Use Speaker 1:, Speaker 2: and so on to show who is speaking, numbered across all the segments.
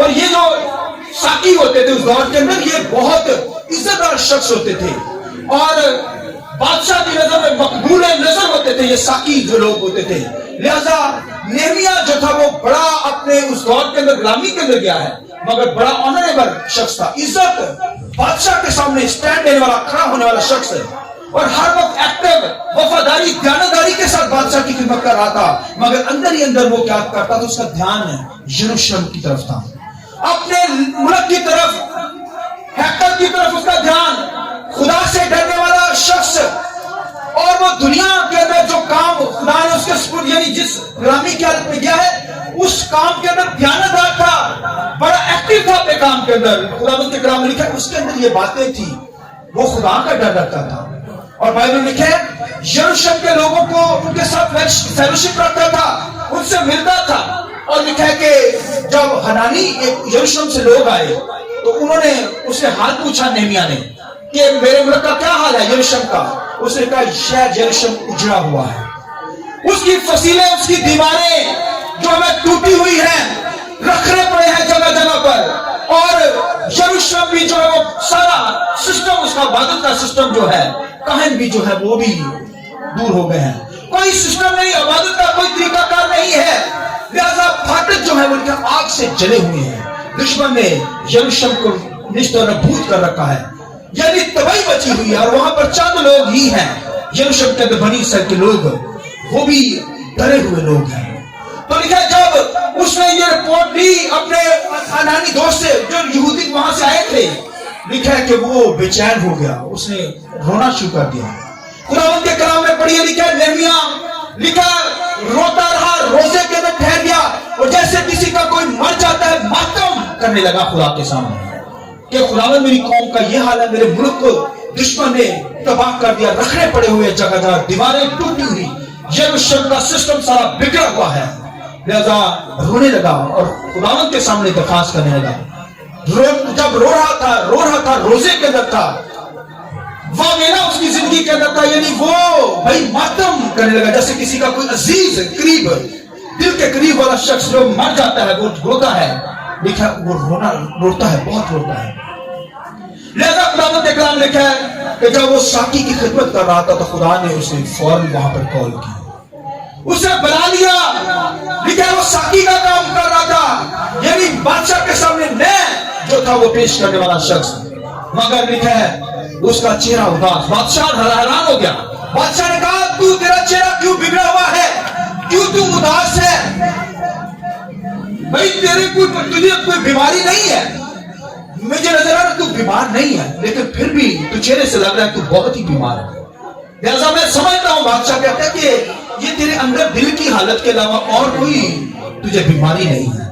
Speaker 1: اور یہ جو ساقی ہوتے تھے اس دور کے اندر یہ بہت عزتدار شخص ہوتے تھے اور بادشاہ کی نظر میں مقبول نظر ہوتے تھے یہ ساقی جو لوگ ہوتے تھے. لہذا نہمیا جو تھا وہ بڑا اپنے اس دور کے اندر غلامی کے اندر گیا ہے مگر بڑا آنریبل شخص تھا. عزت بادشاہ کے سامنے اسٹینڈ لینے والا کھڑا ہونے والا شخص ہے اور ہر وقت ایکٹیو وفاداری دیانتداری کے ساتھ بادشاہ کی خدمت کر رہا تھا مگر اندر ہی اندر وہ کیا کرتا تھا اس کا دھیان یروشلم کی طرف تھا اپنے ملک کی طرف ہیکل کی طرف اس کا دھیان. خدا سے ڈرنے والا شخص اور وہ دنیا کے اندر جو کام خدا نے اس کے سپرد یعنی جس غلامی کی حالت میں گیا ہے اس کام کے اندر دیانتدار تھا بڑا ایکٹیو تھا اپنے کام کے اندر. خدا کے کلام میں لکھا ہے اس کے اندر یہ باتیں تھی وہ خدا کا ڈر رکھتا تھا اور بائبل میں لکھا ہے یروشلم کے لوگوں کو ان کے ساتھ فیلوشپ رکھتا تھا ان سے ملتا تھا. اور لکھا ہے کہ جب حنانی یروشلم سے لوگ آئے تو انہوں نے اس سے حال پوچھا نہمیا نے کہ میرے ملک کا کیا حال ہے یروشلم کا. اس نے کہا شہر یروشلم اجڑا ہوا ہے اس کی فصیلیں اس کی دیواریں جو ہمیں ٹوٹی ہوئی ہیں رکھنے پڑے ہیں جگہ جگہ پر اور یروشلم بھی جو ہے وہ سارا سسٹم اس کا عبادت کا سسٹم جو ہے کہن بھی جو ہے وہ بھی دور ہو گئے ہیں. کوئی سسٹم نہیں عبادت کا کوئی طریقہ کار نہیں ہے. لہذا پھاٹک جو ہے وہ آگ سے جلے ہوئے ہیں. دشمن نے یروشلم کو نشت و نبود کر رکھا ہے یعنی تباہی بچی ہوئی ہے اور وہاں پر چند لوگ ہی ہیں یروشلم کے اندر بنی اسرائیل کے لوگ وہ بھی ڈرے ہوئے لوگ ہیں. تو لکھا جب اس نے یہ رپورٹ دی اپنے حنانی دوست سے جو یہودی وہاں سے آئے تھے لکھا ہے کہ وہ بے چین ہو گیا اس نے رونا شروع کر دیا. خداوند کے کلام میں پڑھیے لکھا ہے نہمیا لکھا روتا رہا روزے کے اندر ٹھہر گیا اور جیسے کسی کا کوئی مر جاتا ہے ماتم کرنے لگا خدا کے سامنے کہ خداوند میری قوم کا یہ حال ہے میرے ملک کو دشمن نے تباہ کر دیا رکھنے پڑے ہوئے جگہ جگہ دیواریں ٹوٹی ہوئی یروشلم کا سسٹم سارا بگڑا ہوا ہے. لہذا رونے لگا اور خداوند کے سامنے درخواست کرنے لگا. جب رو رہا تھا روزے کے اندر تھا واویلا اس کی زندگی کے اندر تھا یعنی وہ بھائی ماتم کرنے لگا جیسے کسی کا کوئی عزیز قریب دل کے قریب والا شخص جو مر جاتا ہے وہ روتا ہے لکھا وہ روتا ہے بہت روتا ہے. لہذا خداوند کے کلام لکھا ہے کہ جب وہ ساقی کی خدمت کر رہا تھا تو خدا نے اسے فوراً وہاں پر کال کی اسے بلا لیا. لکھا ہے وہ ساقی کا کام کر رہا تھا یعنی بادشاہ کے سامنے نئے جو تھا وہ پیش کرنے والا شخص مگر لکھا ہے اس کا چہرہ اداس. بادشاہ حیران ہو گیا. بادشاہ نے کہا تو تیرا چہرہ کیوں بگڑا ہوا ہے کیوں تو اداس ہے بھائی تیرے تجھے کوئی بیماری نہیں ہے مجھے نظر آ رہا تو بیمار نہیں ہے لیکن پھر بھی تو چہرے سے لگ رہا ہے تو بہت ہی بیمار ہے. لہذا میں سمجھتا ہوں بادشاہ کہتا ہے کہ یہ تیرے اندر دل کی حالت کے علاوہ اور کوئی تجھے بیماری نہیں ہے.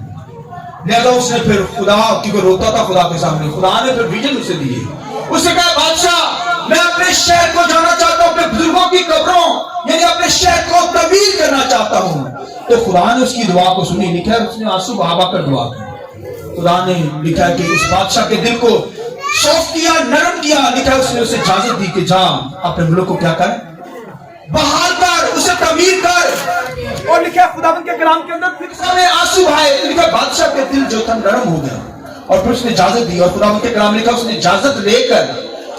Speaker 1: لہذا اس نے پھر خدا کیونکہ روتا تھا خدا کے سامنے خدا نے پھر ویژن اسے دیے. اس نے کہا بادشاہ میں اپنے شہر کو جانا چاہتا ہوں اپنے بزرگوں کی قبروں یعنی اپنے شہر کو تعمیر کرنا چاہتا ہوں. تو خدا نے اس کی دعا کو سنی. لکھا ہے اس نے آنسو بہا کر دعا کی. خدا نے لکھا ہے کہ اس بادشاہ کے دل کو سافٹ کیا نرم کیا. لکھا ہے اس نے اسے اجازت دی کہ جا اپنے ملک کو کیا کر بحال کر اسے تعمیر کر. اور لکھا ہے خداوند کے کلام کے اندر پھر سارے آنسو بہائے. لکھا ہے بادشاہ کے دل جو تھا نرم ہو گیا اور پھر اس نے اجازت دی اور خداوند کے کلام لکھا اس نے اجازت لے کر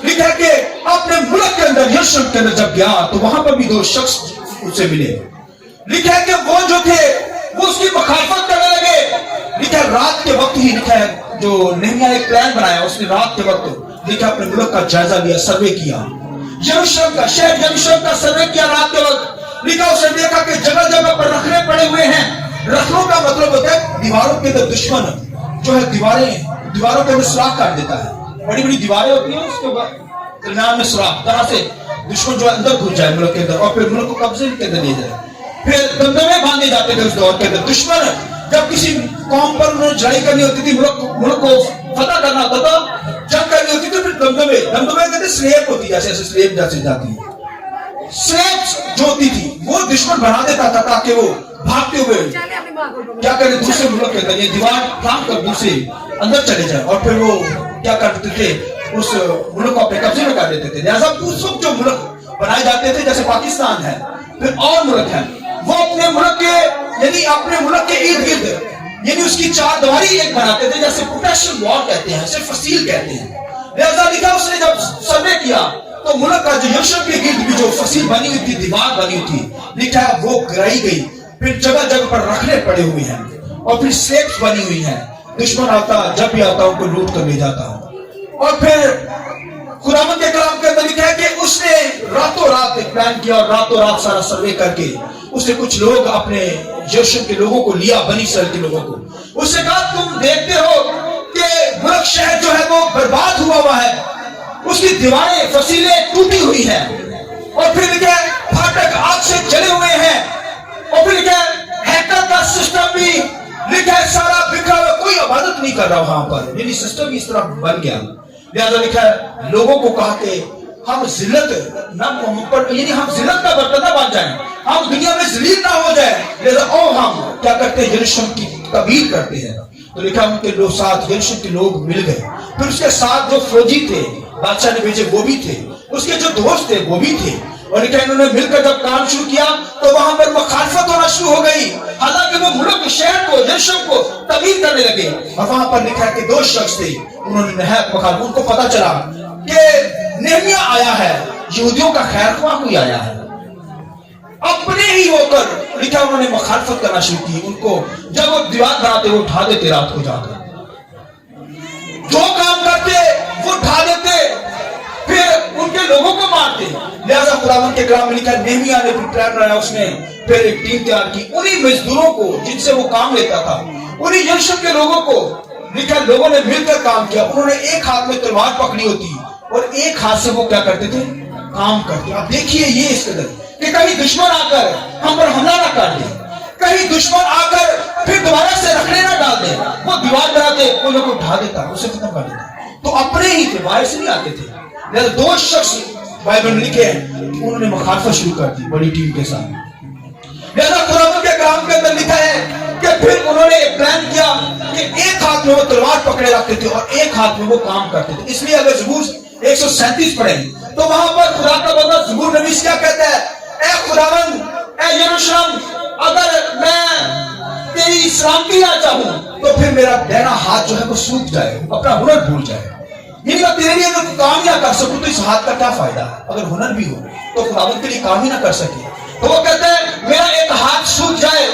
Speaker 1: لکھا ہے کہ اپنے ملک کے اندر یروشلم کے اندر جب گیا تو وہاں پر بھی دو شخص اس سے ملے. لکھا ہے کہ وہ جو تھے وہ اس کی مخالفت کرنے لگے. لکھا ہے رات کے وقت ہی لکھا ہے جو نہمیا نے ایک پلان بنایا اس نے رات کے وقت لکھا اپنے ملک کا جائزہ لیا سروے کیا یروشلم کا شہر یروشلم کا سروے کیا رات کے وقت. لکھا اس نے دیکھا کہ جگہ جگہ پر رکھنے پڑے ہوئے ہیں. رکھنوں کا مطلب ہوتا ہے دیواروں کے اندر دشمن جو ہے دیواروں کے اندر سوراخ کر دیتا ہے. بڑی بڑی دیواریں ہوتی ہیں اس کے درمیان میں سوراخ طرح سے دشمن جو ہے اندر گھس جائے ملک کے اندر اور پھر ملک کو قبضے کے اندر لے جائے. پھر دمدمے باندھے جاتے تھے اس دور کے اندر. دشمن جب کسی قوم پر انہوں نے لڑائی کرنی ہوتی تھی ملک کو فتح کرنا ہوتا تھا جنگ کرنی ہوتی تھی پھر دمدمے کہتے سلیب ہوتی جیسے ایسے سلیب جیسے جاتی ہے. سلیب جو ہوتی تھی وہ دشمن بنا دیتا تھا تاکہ وہ بھاگتے ہوئے کیا کرے دوسرے ملک کے اندر یہ دیوار پھاڑ کر دوسرے اندر چلے جائے اور پھر وہ کیا کرتے تھے اس ملک کو اپنے قبضے میں کر لیتے تھے. لہٰذا اس وقت جو ملک بنائے جاتے تھے جیسے پاکستان ہے پھر اور ملک ہیں وہ اپنے ملک کے یعنی اپنے ملک کے ارد گرد یعنی اس کی چار دیواری ایک بناتے تھے، جیسے پروٹیکشن وال کہتے ہیں، اسے فصیل کہتے ہیں. لہذا لکھا اس نے جب سروے کیا تو ملک کا جو یروشلم کے گرد بھی جو فصیل بنی ہوئی تھی، دیوار بنی ہوئی تھی، لکھا ہے وہ گرائی گئی، پھر جگہ جگہ پر رکھنے پڑے ہوئے ہیں، اور پھر سلیبس بنی ہوئی ہیں. دشمن آتا جب بھی آتا ان کو لوٹ کر لے جاتا. اور پھر خداوند کے کلام کے اندر لکھا ہے کہ اس نے راتوں رات ایک پلان کیا، اور راتوں رات سارا سروے کر کے اس نے کچھ لوگ اپنے یروشلم کے لوگوں کو لیا، بنی اسرائیل کے لوگوں کو. اس نے کہا تم دیکھتے ہو کہ ملک شہر جو ہے وہ برباد ہوا ہے، اس کی دیواریں فصیلیں ٹوٹی ہوئی ہیں، اور پھر لکھا ہے پھاٹک آگ سے جلے ہوئے ہیں، اور پھر لکھا ہے ہیکل کا سسٹم بھی لکھا ہے سارا بکھرا ہوا، کوئی عبادت نہیں کر رہا وہاں پر، یعنی سسٹم اس طرح بن گیا. لہذا لکھا ہے لوگوں کو کہا کہ ہم ذلت نہ یعنی ہم ذلت کا برتن نہ بن جائیں، ہم دنیا میں ذلیل نہ ہو جائیں، لہذا او ہم کیا کرتے ہیں یروشلم کی تعمیر کرتے ہیں. تو لکھا ان کے لوگ ساتھ یروشلم کے لوگ مل گئے، پھر اس کے ساتھ جو فوجی تھے بادشاہ نے بھیجے وہ بھی تھے، اس کے جو دوست تھے وہ بھی تھے، اور لکھا انہوں نے مل کر جب کام شروع کیا تو وہاں پر مخالفت ہونا شروع ہو گئی، حالانکہ وہ ملک شہر کو یروشلم کو تعمیر کرنے لگے. اور وہاں پر لکھا ہے کہ دو شخص تھے، انہوں نے نہایت مخالفت، ان کو پتا چلا کہ نہمیا آیا ہے، یہودیوں کا خیر خواہ کوئی آیا ہے، اپنے ہی ہو کر لکھا انہوں نے مخالفت کرنا شروع کی. ان کو جب وہ دیوار بناتے وہ اٹھا دیتے، رات کو جا کر جو کام کرتے وہ اٹھا دیتے، پھر ان کے لوگوں کو مارتے. لہذا خداوند کے کلام میں لکھا نہمیا نے پلان بنایا، اس نے پھر ایک ٹیم تیار کی، انہی مزدوروں کو جن سے وہ کام لیتا تھا، انہی یروشلم کے لوگوں کو لکھا لوگوں نے مل کر کام کیا. انہوں نے ایک ہاتھ میں تلوار پکڑی ہوتی اور ایک ہاتھ سے وہ کیا کرتے تھے، کام کرتے. اب دیکھیے یہ اس قدر کہ کہیں دشمن آ کر ہم پر حملہ نہ کر دے، کہیں دشمن آ کر پھر دوبارہ سے رکھنے نہ ڈال دے. وہ دیوار بناتے وہ لوگ اٹھا دیتا، اسے ختم کر دیتا. تو اپنے ہی تھے، باہر سے نہیں آتے تھے. لہذا دو شخص بائبل میں لکھے ہیں انہوں نے مخالفت شروع کر دی بڑی ٹیم کے ساتھ. لہذا قرآن کے کلام کے اندر لکھا ہے کہ پھر انہوں نے ایک پلان کیا کہ ایک ہاتھ میں وہ تلوار پکڑے رکھتے تھے اور ایک ہاتھ میں وہ کام کرتے تھے. اس لیے اگر زبور 137 پڑھیں تو وہاں پر خدا کا بندہ زبور نویس کیا کہتا ہے، اے خداوند، اے یروشلم، اگر میں تیری سلامتی نہ چاہوں تو پھر میرا دہنا ہاتھ جو ہے وہ سوکھ جائے، اپنا ہنر بھول جائے. یعنی میں تیرے لیے اگر کام نہ کر سکوں تو اس ہاتھ کا کیا فائدہ، اگر ہنر بھی ہو تو خداوند کے لیے کام ہی نہ کر سکے. تو وہ کہتا ہے میرا ایک ہاتھ سوکھ جائے،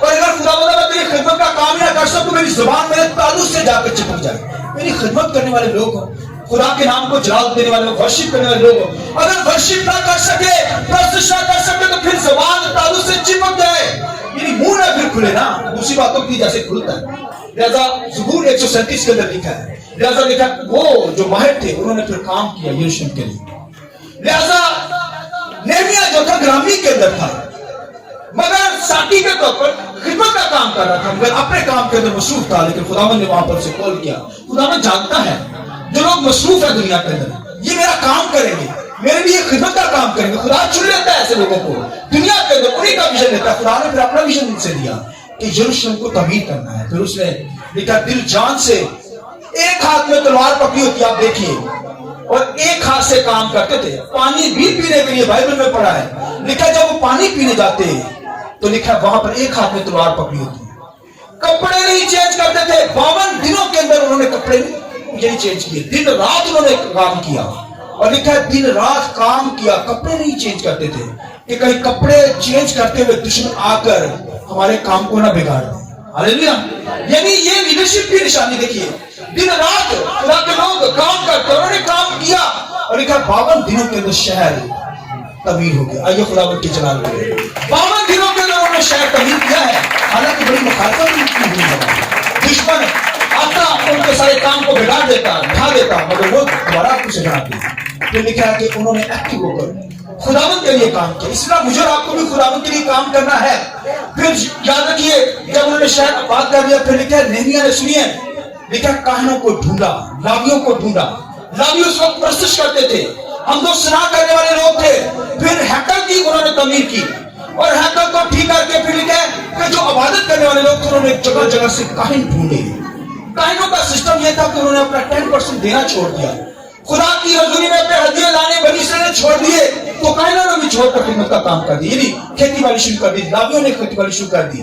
Speaker 1: اور اگر خداوند میں تیری خدمت کا کام ہی نہ کر سکوں، میری زبان میرے تعلق سے جا کر چپک جائے. میری خدمت کرنے والے لوگ ہوں، خدا کے نام کو جلال دینے والے لوگ، ورشپ کرنے والے لوگ ہوں، اگر ورشپ نہ کر سکے، پرستش نہ کر سکے تو پھر زبان تعلق سے چپک جائے، یعنی منہ نہ پھر کھلے نا دوسری باتوں کی جیسے کھلتا ہے. لہذا زبور 137 کے اندر لکھا ہے. لہذا لکھا وہ جو ماہر تھے انہوں نے پھر کام کیا یروشلم کے لیے. لہذا نہمیا جو تھا گرامی کے اندر تھا، مگر ساتھی کے طور پر خدمت کا کام کر رہا تھا، مگر اپنے کام کے اندر مصروف تھا. لیکن خداوند نے وہاں پر سے کال کیا. خداوند جانتا ہے جو لوگ مصروف ہیں دنیا کے اندر یہ میرا کام کریں گے، میرے لیے خدمت کا کام کریں گے. خدا چن لیتا ہے ایسے لوگوں کو دنیا کے اندر، انہیں کا ویژن دیتا ہے. خدا نے پھر اپنا ویژن ان سے دیا کہ یروشلم کو تعمیر کرنا ہے. پھر اس نے لکھا دل جان سے، ایک ہاتھ میں تلوار پکڑی ہوتی آپ دیکھیے، اور ایک ہاتھ سے کام کرتے تھے. پانی بھی پینے کے لیے بائبل میں پڑھا ہے، لکھا جب وہ پانی پینے جاتے تو لکھا وہاں پر ایک ہاتھ میں تلوار پکڑی ہوتی. کپڑے نہیں چینج کرتے تھے، 52 دنوں کے اندر انہوں نے کپڑے نہیں چینج کیے، دن رات انہوں نے کام کیا. اور لکھا ہے دن رات کام کیا، کپڑے نہیں چینج کرتے تھے کہ کہیں کپڑے چینج کرتے ہوئے دشمن آ کر ہمارے کام کو نہ بگاڑ دیں. ہاللیلویا. یعنی یہ لیڈرشپ کی نشانی دیکھیے، دن رات خدا کے لوگ کام کرتے، انہوں نے کام کیا. اور لکھا 52 دنوں کے اندر شہر تعمیر ہو گیا. آئیے خداوند کی جلال کریں. 52 دنوں کے اندر انہوں نے شہر تعمیر کیا ہے، حالانکہ بڑی مخالفت ہوئی ہے. دشمن آتا ان کے سارے کام کو بگاڑ دیتا، ڈھا دیتا، مگر وہ دوبارہ اسے بناتے. پھر لکھا ہے کہ انہوں نے ایکٹیو ہو کر خداوند کے لیے کام کیا. اس لیے مجھے اور آپ کو بھی خداوند کے لیے کام کرنا ہے. پھر یاد رکھیے جب انہوں نے شہر آباد کر دیا، پھر لکھا ہے نہمیا نے سنیے، لکھا کاہنوں کو ڈھونڈا، لاویوں کو ڈھونڈا. لاوی اس وقت پرستش کرتے تھے، ہم تو سنا کرنے والے لوگ تھے. پھر ہیکل کی انہوں نے تعمیر کی، اور ہیکل کو ٹھیک کر کے پھر لکھا ہے کہ جو عبادت کرنے والے لوگ تھے انہوں نے جگہ جگہ سے کاہن ڈھونڈے. کاہنوں کا سسٹم یہ تھا کہ انہوں نے اپنا 10% دینا چھوڑ دیا. خدا کی حضوری میں اپنے ہدیے لانے بنی اسرائیل نے چھوڑ دیے، تو کاہنوں نے بھی چھوڑ کر خدمت کا کام کر دیا، یعنی کھیتی باڑی شروع کر دی. لاویوں نے کھیتی باڑی شروع کر دی.